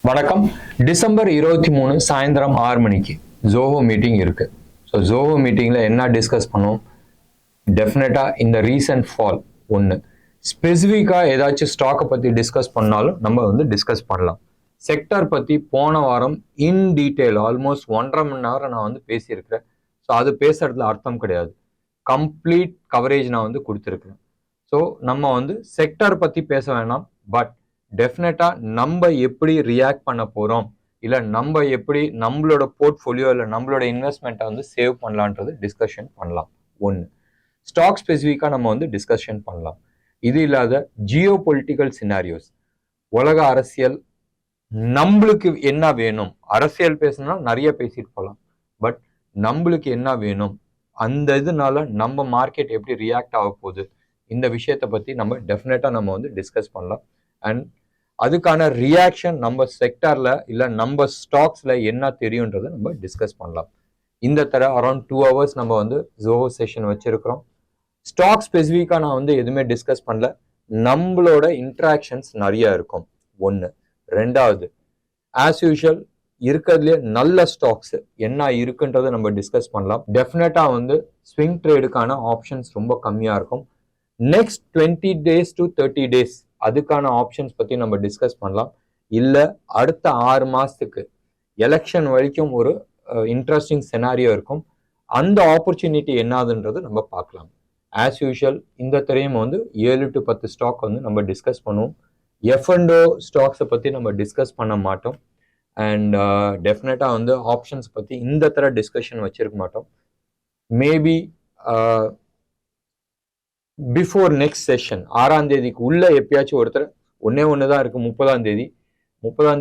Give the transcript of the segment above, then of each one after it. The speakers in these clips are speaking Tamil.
வணக்கம். டிசம்பர் 23 சாயந்தரம் 6 மணிக்கு ஜோஹோ மீட்டிங் இருக்கு. ஸோ ஜோஹோ மீட்டிங்ல என்ன டிஸ்கஸ் பண்ணுவோம்? டெஃபினட்டா இந்த ரீசன்ட் ஃபால் ஒன்று, ஸ்பெசிஃபிக்காக ஏதாச்சும் ஸ்டாக்கை பற்றி டிஸ்கஸ் பண்ணாலும் நம்ம டிஸ்கஸ் பண்ணலாம். செக்டர் பற்றி போன வாரம் இன் டீட்டெயில் ஆல்மோஸ்ட் 1.5 மணி நேரம் நான் பேசியிருக்கிறேன். ஸோ அது பேசுறதுல அர்த்தம் கிடையாது. கம்ப்ளீட் கவரேஜ் நான் கொடுத்துருக்கிறேன். ஸோ நம்ம செக்டர் பற்றி பேச வேணாம், பட் டெஃபினட்டா நம்ம எப்படி ரியாக்ட் பண்ண போறோம், இல்லை நம்ம எப்படி நம்மளோட போர்ட்ஃபோலியோ இல்லை நம்மளோட இன்வெஸ்ட்மெண்ட்டை சேவ் பண்ணலான்றது டிஸ்கஷன் பண்ணலாம். ஒன்று, ஸ்டாக் ஸ்பெசிஃபிக்காக நம்ம டிஸ்கஷன் பண்ணலாம். இது இல்லாத ஜியோ பொலிட்டிக்கல் சினாரியோஸ், உலக அரசியல், நம்மளுக்கு என்ன வேணும், அரசியல் பேசணும்னா நிறைய பேசிட்டு போகலாம், பட் நம்மளுக்கு என்ன வேணும், அந்த இதனால நம்ம மார்க்கெட் எப்படி ரியாக்ட் ஆக போகுது, இந்த விஷயத்தை பற்றி நம்ம டெஃபினட்டா நம்ம டிஸ்கஸ் பண்ணலாம். அண்ட் அதுக்கான ரியாக்ஷன் நம்ம செக்டர்ல இல்லை நம்ம ஸ்டாக்ஸ்ல என்ன தெரியுன்றதை நம்ம டிஸ்கஸ் பண்ணலாம். இந்த தர அரௌண்ட் 2 hours நம்ம ஜோஹோ செஷன் வச்சிருக்கிறோம். ஸ்டாக் ஸ்பெசிஃபிக்காக நான் எதுவுமே டிஸ்கஸ் பண்ணல. நம்மளோட இன்ட்ராக்ஷன்ஸ் நிறைய இருக்கும். ஒன்று. ரெண்டாவது, ஆஸ் யூஷுவல் இருக்கிறதுலே நல்ல ஸ்டாக்ஸ் என்ன இருக்குன்றதை நம்ம டிஸ்கஸ் பண்ணலாம். டெஃபினட்டா ஸ்விங் ட்ரேடுக்கான ஆப்ஷன்ஸ் ரொம்ப கம்மியா இருக்கும். நெக்ஸ்ட் 20 days to 30 days அதுக்கான ஆப்ஷன்ஸ் பத்தி நம்ம டிஸ்கஸ் பண்ணலாம். இல்ல அடுத்த 6 மாசத்துக்கு எலெக்ஷன் வரைக்கும் ஒரு இன்ட்ரெஸ்டிங் செனாரியோ இருக்கும். அந்த ஆப்பர்ச்சுனிட்டி என்னதுன்றது நம்ம பார்க்கலாம். ஆஸ் யூஷுவல் இந்த தரையும் 7 to 10 ஸ்டாக் நம்ம டிஸ்கஸ் பண்ணுவோம். F&O ஸ்டாக்ஸை பத்தி நம்ம டிஸ்கஸ் பண்ண மாட்டோம். அண்ட் டெஃபினட்டா ஆப்ஷன்ஸ் பத்தி இந்த தர டிஸ்கஷன் வச்சிருக்க மாட்டோம். மேபி பிஃபோர் நெக்ஸ்ட் செஷன் 6ஆம் தேதிக்கு உள்ள எப்பயாச்சும் ஒருத்தர் ஒன்று தான் இருக்கு. 30ஆம்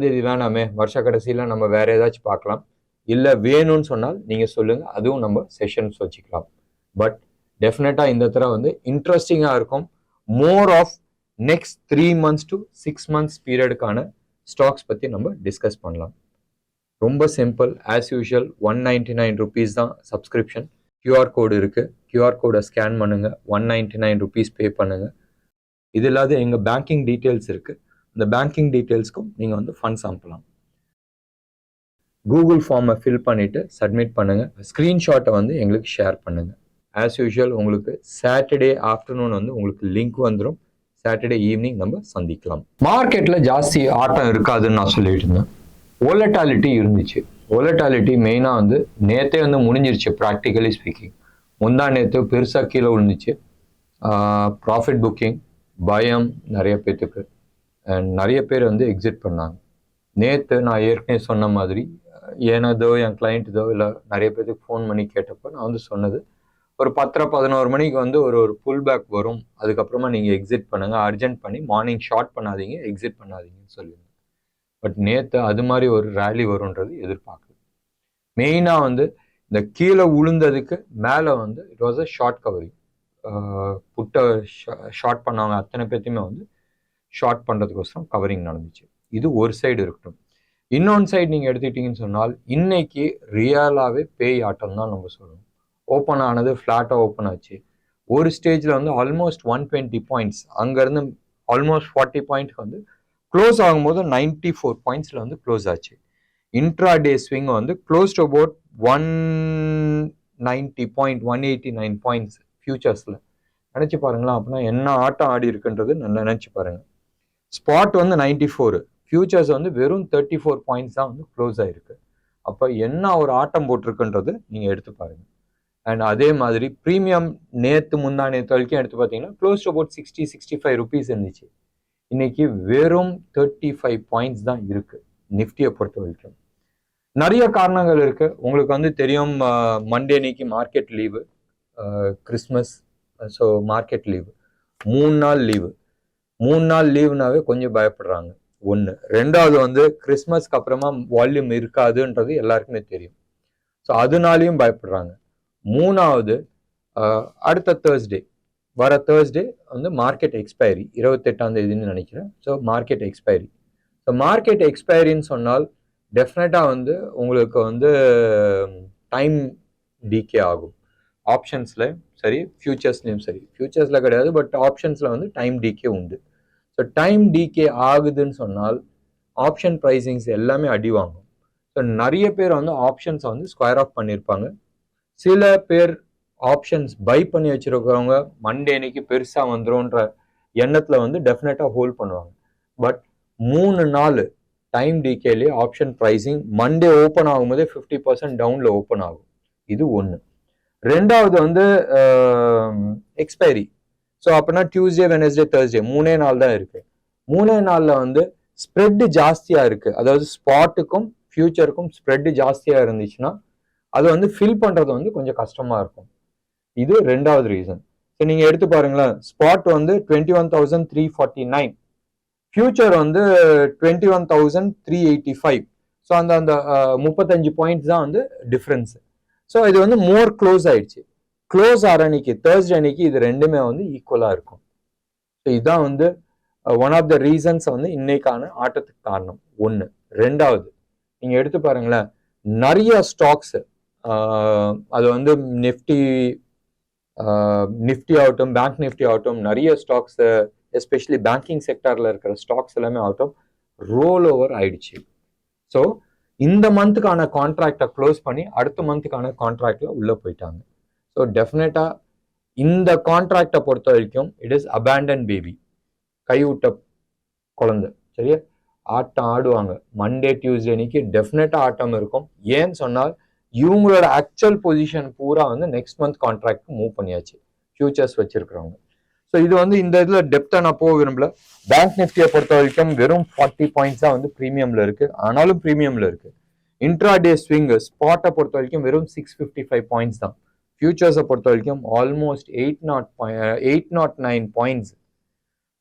தேதி வேணாமே, வருஷ கடைசியில நம்ம வேற ஏதாச்சும் பார்க்கலாம். இல்லை வேணும்னு சொன்னால் நீங்க சொல்லுங்க, அதுவும் நம்ம செஷன்ஸ் வச்சுக்கலாம். பட் டெஃபினட்டா இந்த தடவை இன்ட்ரெஸ்டிங்கா இருக்கும். More of next 3 months to 6 months பீரியடுக்கான ஸ்டாக்ஸ் பத்தி நம்ம டிஸ்கஸ் பண்ணலாம். ரொம்ப சிம்பிள். ஆஸ் யூஷுவல் 199 rupees தான் சப்ஸ்கிரிப்ஷன். QR கோடு இருக்கு. QR கோடை ஸ்கேன் பண்ணுங்க, 199 rupees பே பண்ணுங்க. இது இல்லாத எங்க பேங்கிங் டீட்டெயில்ஸ் இருக்கு. இந்த பேங்கிங் டீட்டெயில்ஸ்க்கும் நீங்க ஃபண்ட்ஸ் அனுப்பலாம். கூகுள் ஃபார்மை ஃபில் பண்ணிட்டு சப்மிட் பண்ணுங்க. ஸ்கிரீன்ஷாட்டை எங்களுக்கு ஷேர் பண்ணுங்க. ஆஸ் யூஷுவல் உங்களுக்கு சாட்டர்டே ஆஃப்டர்நூன் உங்களுக்கு லிங்க் வந்துடும். சாட்டர்டே ஈவினிங் நம்ம சந்திக்கலாம். மார்க்கெட்ல ஜாஸ்தி ஆட்டம் இருக்காதுன்னு நான் சொல்லிட்டு இருந்தேன். வோலட்டாலிட்டி இருந்துச்சு. வோலட்டாலிட்டி மெயினாக நேற்றே முடிஞ்சிருச்சு. ப்ராக்டிக்கலி ஸ்பீக்கிங் முந்தா நேற்று பெருசாக கீழே விழுந்துச்சு. ப்ராஃபிட் புக்கிங் பயம் நிறைய பேர்த்துக்கு, அண்ட் நிறைய பேர் எக்ஸிட் பண்ணாங்க. நேற்று நான் ஏற்கனவே சொன்ன மாதிரி எனதோ என் கிளைண்ட்டதோ இல்லை நிறைய பேர்த்துக்கு ஃபோன் பண்ணி கேட்டப்போ நான் சொன்னது, ஒரு 10-11 மணிக்கு ஒரு புல் பேக் வரும், அதுக்கப்புறமா நீங்கள் எக்ஸிட் பண்ணுங்கள், அர்ஜென்ட் பண்ணி மார்னிங் ஷார்ட் பண்ணாதீங்க, எக்ஸிட் பண்ணாதீங்கன்னு சொல்லியிருந்தேன். பட் நேற்று அது மாதிரி ஒரு ரேலி வரும்ன்றது எதிர்பார்க்கல. மெயினாக இந்த கீழே உளுந்ததுக்கு மேலே it was a short covering. புட்டை ஷார்ட் பண்ணவங்க அத்தனை பேர்த்தையுமே ஷார்ட் பண்ணுறதுக்கோசரம் கவரிங் நடந்துச்சு. இது ஒரு சைடு இருக்கட்டும். இன்னொன்று சைடு நீங்கள் எடுத்துக்கிட்டீங்கன்னு சொன்னால் இன்னைக்கு ரியலாகவே பேய் ஆட்டம் தான் நம்ம சொல்லணும். ஓப்பன் ஆனது ஃப்ளாட்டாக ஓப்பன் ஆச்சு. ஒரு ஸ்டேஜில் ஆல்மோஸ்ட் 120 points, அங்கேருந்து ஆல்மோஸ்ட் 40 points க்ளோஸ் ஆகும்போது 94 pointsல க்ளோஸ் ஆச்சு. Intra day swing close to about 190 point 189 points ஃபியூச்சர்ஸ்ல. நினைச்சு பாருங்களா, அப்படின்னா என்ன ஆட்டம் ஆடி இருக்குன்றது நினைச்சு பாருங்க. ஸ்பாட் 94, ஃபியூச்சர்ஸ் வெறும் 34 points தான் க்ளோஸ் ஆயிருக்கு. அப்ப என்ன ஒரு ஆட்டம் போட்டிருக்குன்றது நீங்க எடுத்து பாருங்க. அண்ட் அதே மாதிரி ப்ரீமியம் நேத்து முந்தா நேற்று வரைக்கும் எடுத்து பார்த்தீங்கன்னா க்ளோஸ் டு அபவுட் 60-65 rupees இருந்துச்சு. இன்னைக்கு வெறும் 35 points தான் இருக்கு நிஃப்டியை பொறுத்த வரைக்கும். நிறைய காரணங்கள் இருக்கு. உங்களுக்கு தெரியும், மண்டே அன்னைக்கு market leave, Christmas, so market leave, 3 நாள் லீவு. 3 நாள் லீவுனாவே கொஞ்சம் பயப்படுறாங்க. ஒன்று. ரெண்டாவது கிறிஸ்மஸ்க்கு அப்புறமா வால்யூம் இருக்காதுன்றது எல்லாருக்குமே தெரியும். ஸோ அதனாலையும் பயப்படுறாங்க. மூணாவது, அடுத்த தேர்ஸ்டே வர தேர்ஸ்டே மார்க்கெட் எக்ஸ்பைரி 28ஆம் தேதின்னு நினைக்கிறேன். So market expiry. So market எக்ஸ்பைரின்னு சொன்னால் டெஃபினட்டாக உங்களுக்கு டைம் டிகே ஆகும். ஆப்ஷன்ஸில் சரி, ஃபியூச்சர்ஸ்லையும் சரி. ஃபியூச்சர்ஸில் கிடையாது, பட் ஆப்ஷன்ஸில் டைம் டிகே உண்டு. ஸோ டைம் டிகே ஆகுதுன்னு சொன்னால் ஆப்ஷன் ப்ரைசிங்ஸ் எல்லாமே அடி வாங்கும். ஸோ நிறைய பேர் வந்து ஆப்ஷன்ஸை வந்து ஸ்கொயர் ஆஃப் பண்ணியிருப்பாங்க. சில பேர் ஆப்ஷன்ஸ் பை பண்ணி வச்சிருக்கிறவங்க மண்டே அன்னைக்கு பெருசாக வந்துரும்ன்ற எண்ணத்தில் வந்து டெஃபினட்டாக ஹோல்ட் பண்ணுவாங்க. பட் 3 நாள் டைம் டிகேலே ஆப்ஷன் ப்ரைசிங் மண்டே ஓப்பன் ஆகும்போதே 50% டவுனில் ஓப்பன் ஆகும். இது ஒன்று. ரெண்டாவது வந்து எக்ஸ்பைரி. ஸோ அப்படின்னா டியூஸ்டே, வெனஸ்டே, தேர்ஸ்டே 3 நாள் தான் இருக்கு. 3 நாளில் வந்து ஸ்ப்ரெட் ஜாஸ்தியாக இருக்கு. அதாவது ஸ்பாட்டுக்கும் ஃபியூச்சருக்கும் ஸ்ப்ரெட் ஜாஸ்தியாக இருந்துச்சுன்னா அது வந்து ஃபில் பண்ணுறது வந்து கொஞ்சம் கஷ்டமாக இருக்கும். இது ரெண்டாவது ரீசன். ஸோ நீங்கள் எடுத்து பாருங்களேன், ஸ்பாட் வந்து 21,349, ஃபியூச்சர் வந்து 21,385. ஸோ அந்த 35 பாயிண்ட்ஸ் தான் வந்து டிஃப்ரென்ஸ். ஸோ இது வந்து மோர் க்ளோஸ் ஆயிடுச்சு. க்ளோஸ் ஆகிற அன்னைக்கு தேர்ஸ்டே அன்னைக்கு இது ரெண்டுமே வந்து ஈக்குவலாக இருக்கும். ஸோ இதுதான் வந்து ஒன் ஆஃப் த ரீசன்ஸ் வந்து இன்னைக்கான ஆட்டத்துக்கு காரணம். ஒன்று. ரெண்டாவது, நீங்கள் எடுத்து பாருங்களேன், நிறைய ஸ்டாக்ஸ், அது வந்து நிஃப்டி ஆகட்டும், பேங்க் நிஃப்டி ஆகட்டும், நிறைய ஸ்டாக்ஸ் எஸ்பெஷலி பேங்கிங் செக்டர்ல இருக்கிற ஸ்டாக்ஸ் எல்லாமே ஆகட்டும் ரோல் ஓவர் ஆயிடுச்சு. ஸோ இந்த மந்த்துக்கான கான்ட்ராக்டை க்ளோஸ் பண்ணி அடுத்த மந்த்துக்கான கான்ட்ராக்ட்ல உள்ள போயிட்டாங்க. ஸோ டெஃபினட்டா இந்த கான்ட்ராக்டை பொறுத்த வரைக்கும் இட் இஸ் அபேண்டன் பேபி, கைவிட்ட குழந்தை. சரியா? ஆட்டம் ஆடுவாங்க. மண்டே டியூஸ்டே அன்னைக்கு டெஃபினட்டா ஆட்டம் இருக்கும். ஏன்னு சொன்னால் இவங்களோட ஆக்சுவல் பொசிஷன் பூரா வந்து நெக்ஸ்ட் மந்த் கான்ட்ராக்ட் மூவ் பண்ணியாச்சு ஃபியூச்சர்ஸ் வச்சிருக்கிறவங்க. ஸோ இது வந்து இந்த இதில் டெப்த்தாக நான் போக விரும்பல. பேங்க் நிஃப்டியை பொறுத்த வரைக்கும் வெறும் 40 பாயிண்ட்ஸ் தான் வந்து ப்ரீமியம்ல இருக்கு. ஆனாலும் ப்ரீமியம்ல இருக்கு. இன்ட்ராடே ஸ்விங் ஸ்பாட்டை பொறுத்த வரைக்கும் வெறும் 655 பாயிண்ட்ஸ் தான். ஃபியூச்சர்ஸை பொறுத்த வரைக்கும் ஆல்மோஸ்ட் 809 பாயிண்ட்ஸ்.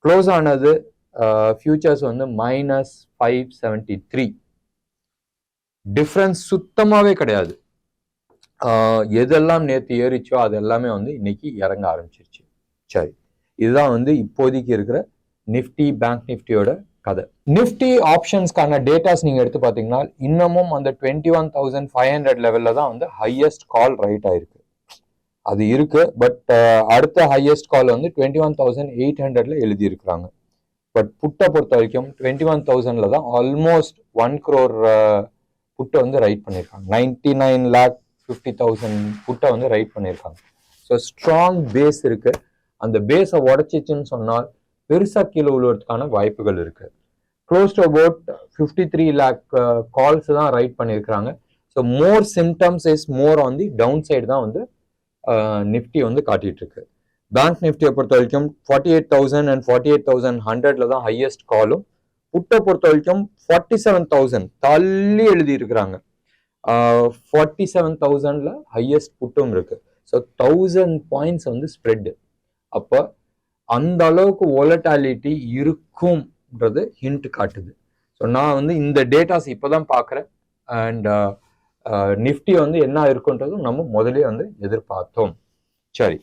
க்ளோஸ் ஆனது ஃபியூச்சர்ஸ் வந்து -573. டிஃப்ரென்ஸ் சுத்தமாகவே கிடையாது. எதெல்லாம் நேற்று ஏறிச்சோ அது எல்லாமே வந்து இன்னைக்கு இறங்க ஆரம்பிச்சிருச்சு. சரி, இதுதான் வந்து இப்போதைக்கு இருக்கிற நிஃப்டி பேங்க் நிஃப்டியோட கதை. நிஃப்டி ஆப்ஷன்ஸ்க்கான டேட்டாஸ் நீங்க எடுத்து பார்த்தீங்கன்னா இன்னமும் அந்த 21,500 லெவல்ல தான் வந்து ஹையஸ்ட் கால் ரைட் ஆயிருக்கு. அது இருக்கு. பட் அடுத்த ஹையஸ்ட் கால் வந்து 21,800ல எழுதி இருக்கிறாங்க. பட் புட்டை பொறுத்த வரைக்கும் 21,000ல தான் ஆல்மோஸ்ட் 1 crore புட்டை வந்து ரைட் பண்ணியிருக்காங்க. 99,50,000 புட்டை வந்து ரைட் பண்ணியிருக்காங்க. ஸோ ஸ்ட்ராங் பேஸ் இருக்கு. அந்த பேஸை உடச்சிச்சுன்னு சொன்னால் பெருசா கீழே விழுவதற்கான வாய்ப்புகள் இருக்கு. Close to about 53 lakh calls தான் ரைட் பண்ணியிருக்கிறாங்க. So more symptoms is more on the down side தான் வந்து நிஃப்டி வந்து காட்டிட்டு இருக்கு. பேங்க் நிஃப்டியை பொறுத்த வரைக்கும் 48,000 and 48,100ல தான் ஹையஸ்ட் காலும். புட்டை பொறுத்த வரைக்கும் 47,000 தள்ளி எழுதி இருக்கிறாங்க. 47,000ல ஹையஸ்ட் புட்டும் இருக்கு. ஸோ 1000 பாயிண்ட்ஸ் வந்து ஸ்ப்ரெட். அப்போ அந்த அளவுக்கு வாலட்டாலிட்டி இருக்கும்ன்றது ஹிண்ட் காட்டுது. ஸோ நான் வந்து இந்த டேட்டாஸ் இப்போதான் பார்க்குறேன். அண்ட் நிஃப்டி வந்து என்ன இருக்குன்றதும் நம்ம முதலே வந்து எதிர்பார்த்தோம். சரி,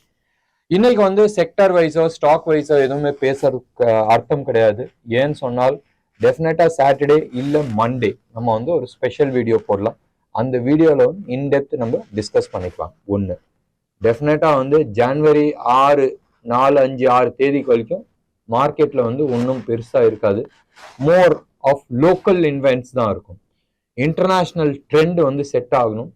இன்னைக்கு வந்து செக்டர் வைஸோ ஸ்டாக் வைஸோ எதுவுமே பேசுறதுக்கு அர்த்தம் கிடையாது. ஏன்னு சொன்னால் டெஃபினட்டா சாட்டர்டே இல்லை மண்டே நம்ம வந்து ஒரு ஸ்பெஷல் வீடியோ போடலாம். அந்த வீடியோவில் வந்து இன்டெப்த் நம்ம டிஸ்கஸ் பண்ணிக்கலாம். ஒன்று, டெஃபினட்டா வந்து ஜனவரி 6, 4, 5, 6 தேதிக்கு வரைக்கும் மார்க்கெட்ல வந்து ஒன்றும் பெருசா இருக்காது. மோர் ஆஃப் லோக்கல் இன்வென்ட்ஸ் தான் இருக்கும். இன்டர்நேஷ்னல் ட்ரெண்ட் வந்து செட் ஆகணும்.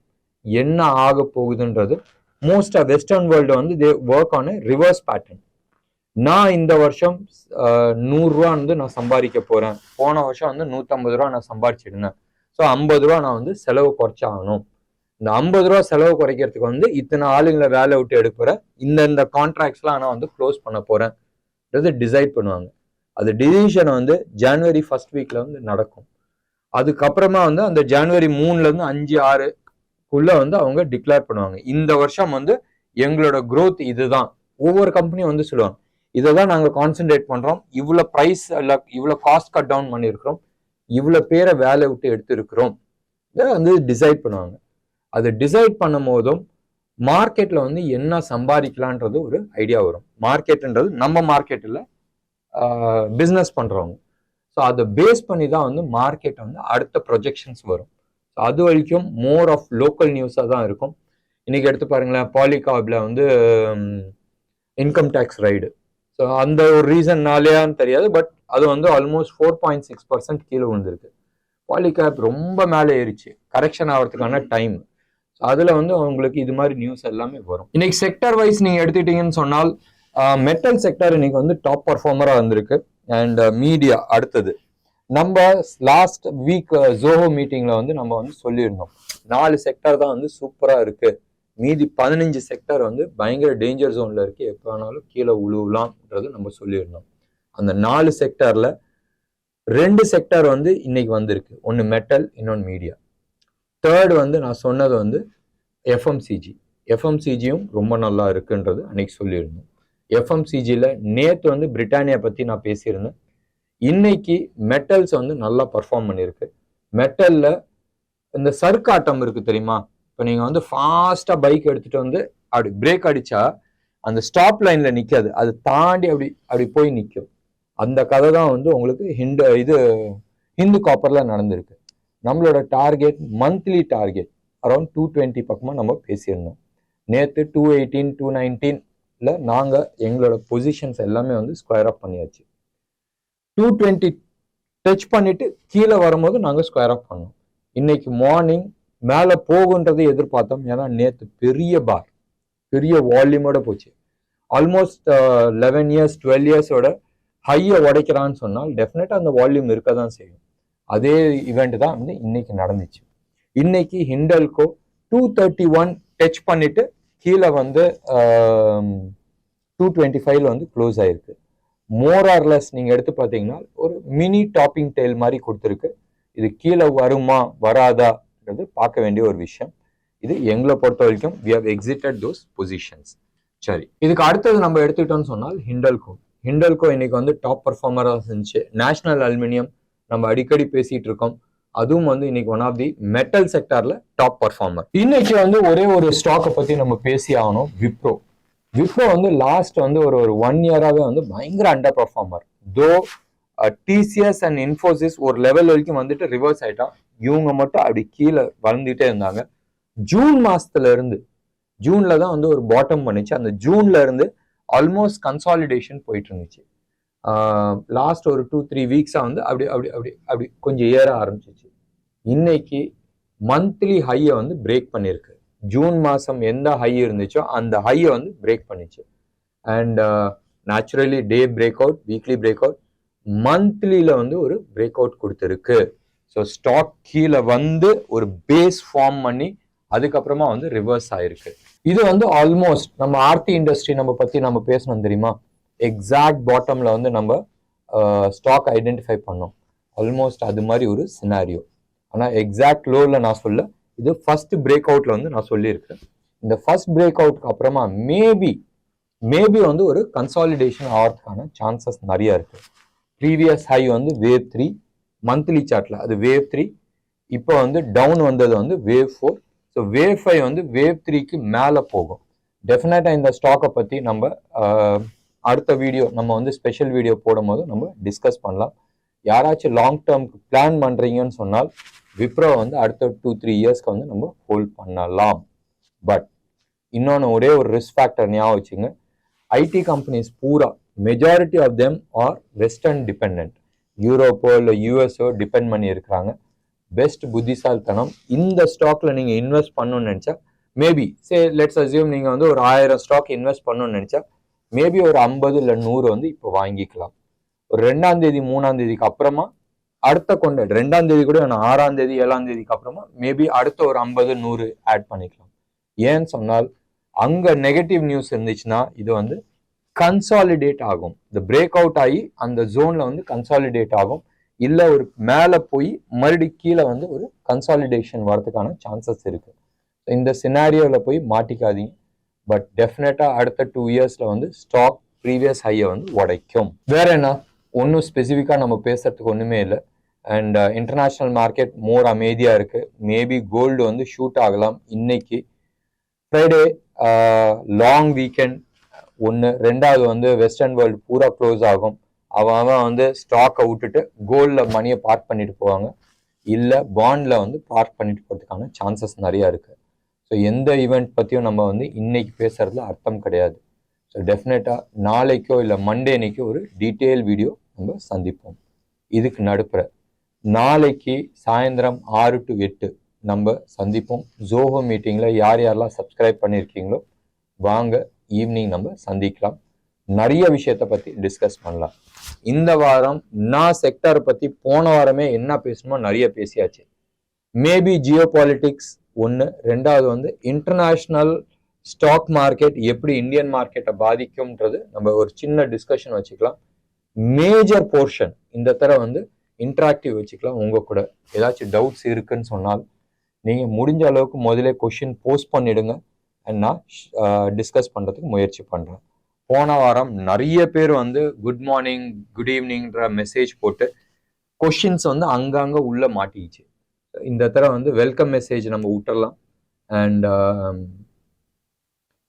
என்ன ஆக போகுதுன்றது மோஸ்ட் ஆஃப் வெஸ்டர்ன் வேர்ல்டு வந்து தே ஒர்க் ஆன் ரிவர்ஸ் பேட்டர்ன். நான் இந்த வருஷம் 100 ரூபா வந்து நான் சம்பாதிக்க போறேன். போன வருஷம் வந்து 150 ரூபா நான் சம்பாதிச்சிருந்தேன். ஸோ 50 ரூபா நான் வந்து செலவு குறைச்சாகணும். இந்த 50 ரூபா செலவு குறைக்கிறதுக்கு வந்து இத்தனை ஆளுங்களை வேலை விட்டு எடுக்கிறேன். இந்த கான்ட்ராக்ட்ஸ்லாம் நான் வந்து க்ளோஸ் பண்ண போறேன் டிசைட் பண்ணுவாங்க. அது டிசிஷன் வந்து ஜனவரி 1st வீக்ல வந்து நடக்கும். அதுக்கப்புறமா வந்து அந்த ஜனவரி 3ல இருந்து 5, 6க்குள்ள வந்து அவங்க டிக்ளேர் பண்ணுவாங்க. இந்த வருஷம் வந்து எங்களோட growth இதுதான். ஒவ்வொரு கம்பெனியும் வந்து சொல்லுவாங்க, இதை தான் நாங்கள் கான்சென்ட்ரேட் பண்றோம், இவ்வளோ ப்ரைஸ் இல்லை, இவ்வளோ காஸ்ட் கட் டவுன் பண்ணியிருக்கிறோம், இவ்வளோ பேரை வேலை விட்டு எடுத்திருக்கிறோம், இதை வந்து டிசைட் பண்ணுவாங்க. அது டிசைட் பண்ணும் போதும் மார்க்கெட்ல வந்து என்ன சம்பாதிக்கலான்றது ஒரு ஐடியா வரும். மார்க்கெட்ன்றது நம்ம மார்க்கெட் இல்லை, பிஸ்னஸ் பண்றவங்க. ஸோ அதை பேஸ் பண்ணி தான் வந்து மார்க்கெட் வந்து அடுத்த ப்ரொஜெக்ஷன்ஸ் வரும். ஸோ அது வரைக்கும் மோர் ஆஃப் லோக்கல் நியூஸாக தான் இருக்கும். இன்னைக்கு எடுத்து பாருங்களேன், பாலிகாப்ல வந்து இன்கம் டேக்ஸ் ரைடு. ஸோ அந்த ஒரு ரீசன்னாலேயான்னு தெரியாது, பட் அது வந்து ஆல்மோஸ்ட் 4.6% கீழே விழுந்திருக்கு. பாலிகேப் ரொம்ப மேலே ஏறிச்சு, கரெக்ஷன் ஆகிறதுக்கான டைம். ஸோ அதில் வந்து உங்களுக்கு இது மாதிரி நியூஸ் எல்லாமே வரும். இன்னைக்கு செக்டர் வைஸ் நீங்கள் எடுத்துட்டீங்கன்னு சொன்னால் மெட்டல் செக்டர் இன்னைக்கு வந்து டாப் பர்ஃபார்மராக வந்திருக்கு. அண்ட் மீடியா அடுத்தது. நம்ம லாஸ்ட் வீக் ஜோஹோ மீட்டிங்ல வந்து நம்ம வந்து சொல்லியிருந்தோம் 4 செக்டர் தான் வந்து சூப்பரா இருக்கு, மீதி 15 செக்டர் வந்து பயங்கர டேஞ்சர் ஜோன்ல இருக்கு, எப்போ வேணாலும் கீழே உழுவலாம்ன்றது நம்ம சொல்லியிருந்தோம். அந்த 4 செக்டர்ல 2 செக்டர் வந்து இன்னைக்கு வந்திருக்கு, ஒன்று மெட்டல், இன்னொன்று மீடியா. தேர்ட் வந்து நான் சொன்னது வந்து எஃப்எம்சிஜியும் ரொம்ப நல்லா இருக்குன்றது அன்னைக்கு சொல்லியிருந்தோம். எஃப்எம்சிஜியில் நேற்று வந்து பிரிட்டானியா பற்றி நான் பேசியிருந்தேன். இன்னைக்கு மெட்டல்ஸ் வந்து நல்லா பர்ஃபார்ம் பண்ணியிருக்கு. மெட்டலில் இந்த சர்க்காட்டம் இருக்கு தெரியுமா, இப்போ நீங்கள் வந்து ஃபாஸ்ட்டாக பைக் எடுத்துகிட்டு வந்து அப்படி பிரேக் அடித்தா அந்த ஸ்டாப் லைனில் நிற்காது, அது தாண்டி அப்படி போய் நிற்கும். அந்த கதை தான் வந்து உங்களுக்கு ஹிந்து காப்பரில் நடந்திருக்கு. நம்மளோட டார்கெட், மந்த்லி டார்கெட் அரௌண்ட் 220 பக்கமாக நம்ம பேசியிருந்தோம். நேற்று 218 219ல நாங்கள் எங்களோட பொசிஷன்ஸ் எல்லாமே வந்து ஸ்கொயர் ஆஃப் பண்ணியாச்சு. 220 டச் பண்ணிட்டு கீழே வரும்போது நாங்கள் ஸ்கொயர் ஆஃப் பண்ணோம். இன்னைக்கு மார்னிங் மேலே போகுன்றதை எதிர்பார்த்தோம், ஏன்னா நேற்று பெரிய வால்யூமோட போச்சு. ஆல்மோஸ்ட் 11 இயர்ஸ் 12 இயர்ஸோட ஹையை உடைக்கிறான்னு சொன்னால் டெஃபினட்டாக அந்த வால்யூம் இருக்க தான் செய்யும். அதே ஈவெண்ட் தான் வந்து இன்னைக்கு நடந்துச்சு. இன்னைக்கு ஹிண்டல்கோ 231 டச் பண்ணிட்டு கீழே வந்து 225ல வந்து க்ளோஸ் ஆயிருக்கு. மோர் ஆர் லெஸ் நீங்க எடுத்து பார்த்தீங்கன்னா ஒரு மினி டாப்பிங் டெயில் மாதிரி கொடுத்துருக்கு. இது கீழே வருமா வராதான்றது பார்க்க வேண்டிய ஒரு விஷயம். இது எங்களை பொறுத்த வரைக்கும் we have exited those positions. சரி, இதுக்கு அடுத்தது நம்ம எடுத்துக்கிட்டோம்னு சொன்னால் ஹிண்டல்கோ இன்னைக்கு வந்து டாப் பர்ஃபார்மராக இருந்துச்சு. நேஷனல் அலுமினியம் நம்ம அடிக்கடி பேசிட்டு இருக்கோம், அதுவும் வந்து இன்னைக்கு ஒன் ஆஃப் தி மெட்டல் செக்டர்ல டாப் பர்ஃபார்மர். இன்னைக்கு வந்து ஒரே ஒரு ஸ்டாக்கை பத்தி நம்ம பேசி ஆகணும், விப்ரோ வந்து லாஸ்ட் வந்து ஒரு 1 இயராகவே வந்து பயங்கர அண்டர் பர்ஃபார்மர். தோ டிசிஎஸ் அண்ட் இன்ஃபோசிஸ் ஒரு லெவல் வரைக்கும் வந்துட்டு ரிவர்ஸ் ஆயிட்டா, இவங்க மட்டும் அப்படி கீழே வளர்ந்துட்டே இருந்தாங்க. ஜூன்ல தான் வந்து ஒரு பாட்டம் பண்ணிச்சு. அந்த ஜூன்ல இருந்து ஆல்மோஸ்ட் கன்சாலிடேஷன் போயிட்டு இருந்துச்சு. லாஸ்ட் ஒரு 2-3 வீக்ஸா வந்து அப்படி கொஞ்சம் ஏற ஆரம்பிச்சிச்சு. இன்னைக்கு மந்த்லி ஹையை வந்து பிரேக் பண்ணிருக்கு. ஜூன் மாசம் எந்த ஹை இருந்துச்சோ அந்த ஹையை வந்து பிரேக் பண்ணிச்சு. And naturally day break out, weekly break out, மந்த்லியில வந்து ஒரு பிரேக் அவுட் கொடுத்துருக்கு. ஸோ ஸ்டாக் கீழே வந்து ஒரு பேஸ் ஃபார்ம் பண்ணி அதுக்கப்புறமா வந்து ரிவர்ஸ் ஆயிருக்கு. இது வந்து ஆல்மோஸ்ட் நம்ம ஆர்த்தி இண்டஸ்ட்ரி நம்ம பேசணும் தெரியுமா, எக்ஸாக்ட் பாட்டம்ல வந்து நம்ம ஸ்டாக் ஐடென்டிஃபை பண்ணோம். ஆல்மோஸ்ட் அது மாதிரி ஒரு சினாரியோ. ஆனால் எக்ஸாக்ட் லோவில் நான் சொல்ல, இது ஃபர்ஸ்ட் பிரேக் அவுட்ல வந்து நான் சொல்லியிருக்கேன். இந்த ஃபர்ஸ்ட் பிரேக் அவுட்க்கு அப்புறமா மேபி வந்து ஒரு கன்சாலிடேஷன் ஆகிறதுக்கான சான்சஸ் நிறைய இருக்கு. ப்ரீவியஸ் ஹை வந்து வேவ் 3 மந்த்லி சார்ட்ல, அது வேவ் 3. இப்போ வந்து டவுன் வந்தது வந்து வேவ் 4. ஸோ வேவ் 5 வந்து வேவ் 3க்கு மேலே போகும். டெஃபினட்டா இந்த ஸ்டாக்கை பத்தி நம்ம அடுத்த வீடியோ நம்ம வந்து ஸ்பெஷல் வீடியோ போடும் போது நம்ம டிஸ்கஸ் பண்ணலாம். யாராச்சும் லாங் டேர்ம்க்கு பிளான் பண்றீங்கன்னு சொன்னால் விப்ரோ வந்து அடுத்த 2-3 இயர்ஸ்க்கு வந்து நம்ம ஹோல்ட் பண்ணலாம். பட் இன்னொன்று ஒரே ஒரு ரிஸ்க் ஃபேக்டர் ஞாபகம் வச்சுங்க, ஐடி கம்பெனிஸ் பூரா majority of them are western depend, யூரோப்போ இல்லை யூஎஸ்ஓ டிபெண்ட் பண்ணி இருக்கிறாங்க. பெஸ்ட் புத்திசாலித்தனம் இந்த ஸ்டாக்ல நீங்க இன்வெஸ்ட் பண்ணணும்னு நினைச்சா, மேபி லெட்ஸ் அஸ்யூம் நீங்க வந்து ஒரு 1000 ஸ்டாக் இன்வெஸ்ட் பண்ணணும்னு நினைச்சா மேபி ஒரு 50 இல்லை 100 வந்து இப்போ வாங்கிக்கலாம். ஒரு 2ஆம் தேதி 3ஆம் தேதிக்கு அப்புறமா அடுத்த 2ஆம் தேதி கூட 6ஆம் தேதி 7ஆம் தேதிக்கு அப்புறமா மேபி அடுத்த ஒரு 50-100 ஆட் பண்ணிக்கலாம். ஏன்னு சொன்னால் அங்க நெகட்டிவ் நியூஸ் இருந்துச்சுன்னா இது வந்து கன்சாலிடேட் ஆகும். இந்த பிரேக் அவுட் ஆகி அந்த ஜோன்ல வந்து கன்சாலிடேட் ஆகும். இல்ல ஒரு மேல போய் மறுபடி கீழே வந்து ஒரு கன்சாலிடேஷன் வரதுக்கான சான்சஸ் இருக்கு. இந்த சினாரியோல போய் மாட்டிக்காதீங்க. பட் டெஃபினட்டா அடுத்த 2 இயர்ஸ்ல வந்து ஸ்டாக் ப்ரீவியஸ் ஹையை வந்து உடைக்கும். வேற என்ன, ஒன்றும் ஸ்பெசிஃபிக்கா நம்ம பேசுறதுக்கு ஒண்ணுமே இல்லை. அண்ட் இன்டர்நேஷனல் மார்க்கெட் மோர் அமைதியா இருக்கு. மேபி கோல்டு வந்து ஷூட் ஆகலாம். இன்னைக்கு ஃப்ரைடே லாங் வீக்கெண்ட் ஒன்று, 2வது வந்து வெஸ்டர்ன் வேர்ல்டு பூரா க்ளோஸ் ஆகும். அவன் வந்து ஸ்டாக்கை விட்டுட்டு கோல்டில் மணியை பார்க் பண்ணிட்டு போவாங்க, இல்லை பாண்டில் வந்து பார்க் பண்ணிட்டு போகிறதுக்கான சான்சஸ் நிறையா இருக்கு. ஸோ எந்த ஈவெண்ட் பற்றியும் நம்ம வந்து இன்னைக்கு பேசுறதுல அர்த்தம் கிடையாது. ஸோ டெஃபினட்டாக நாளைக்கோ இல்லை மண்டே அன்னைக்கோ ஒரு டீட்டெயில் வீடியோ நம்ம சந்திப்போம். இதுக்கு நடுப்புற நாளைக்கு சாயந்தரம் 6 to 8 நம்ம சந்திப்போம். ஜோஹோ மீட்டிங்கில் யார் யாரெல்லாம் சப்ஸ்கிரைப் பண்ணியிருக்கீங்களோ வாங்க, ஈவினிங் நம்ம சந்திக்கலாம். நிறைய விஷயத்தை பற்றி டிஸ்கஸ் பண்ணலாம். இந்த வாரம் நான் செக்டாரை பற்றி போன வாரமே என்ன பேசணுமோ நிறைய பேசியாச்சு. மேபி ஜியோ பாலிட்டிக்ஸ் ஒன்று, ரெண்டாவது வந்து இன்டர்நேஷ்னல் ஸ்டாக் மார்க்கெட் எப்படி இந்தியன் மார்க்கெட்டை பாதிக்கும்ன்றது நம்ம ஒரு சின்ன டிஸ்கஷன் வச்சுக்கலாம். மேஜர் போர்ஷன் இந்த தடவை வந்து இன்ட்ராக்டிவ் வச்சுக்கலாம். உங்க கூட ஏதாச்சும் டவுட்ஸ் இருக்குன்னு சொன்னால் நீங்கள் முடிஞ்ச அளவுக்கு முதல்ல கொஷின் போஸ்ட் பண்ணிடுங்க, அண்ட் நான் டிஸ்கஸ் பண்ணுறதுக்கு முயற்சி பண்ணுறேன். போன வாரம் நிறைய பேர் வந்து குட் மார்னிங் குட் ஈவினிங்ன்ற மெசேஜ் போட்டு கொஷின்ஸ் வந்து அங்கங்கே உள்ள மாட்டிச்சு. இந்த தடவை வந்து வெல்கம் மெசேஜ் நம்ம விட்டுறலாம். அண்ட்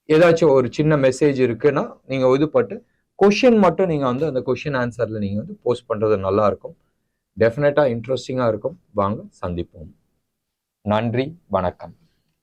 ஏதாச்சும் ஒரு சின்ன மெசேஜ் இருக்குன்னா நீங்கள் இது பட்டு கொஷின் மட்டும் நீங்கள் வந்து அந்த கொஷின் ஆன்சரில் நீங்கள் வந்து போஸ்ட் பண்ணுறது நல்லா இருக்கும். டெஃபினட்டாக இன்ட்ரெஸ்டிங்காக இருக்கும். வாங்க சந்திப்போம். நன்றி, வணக்கம்.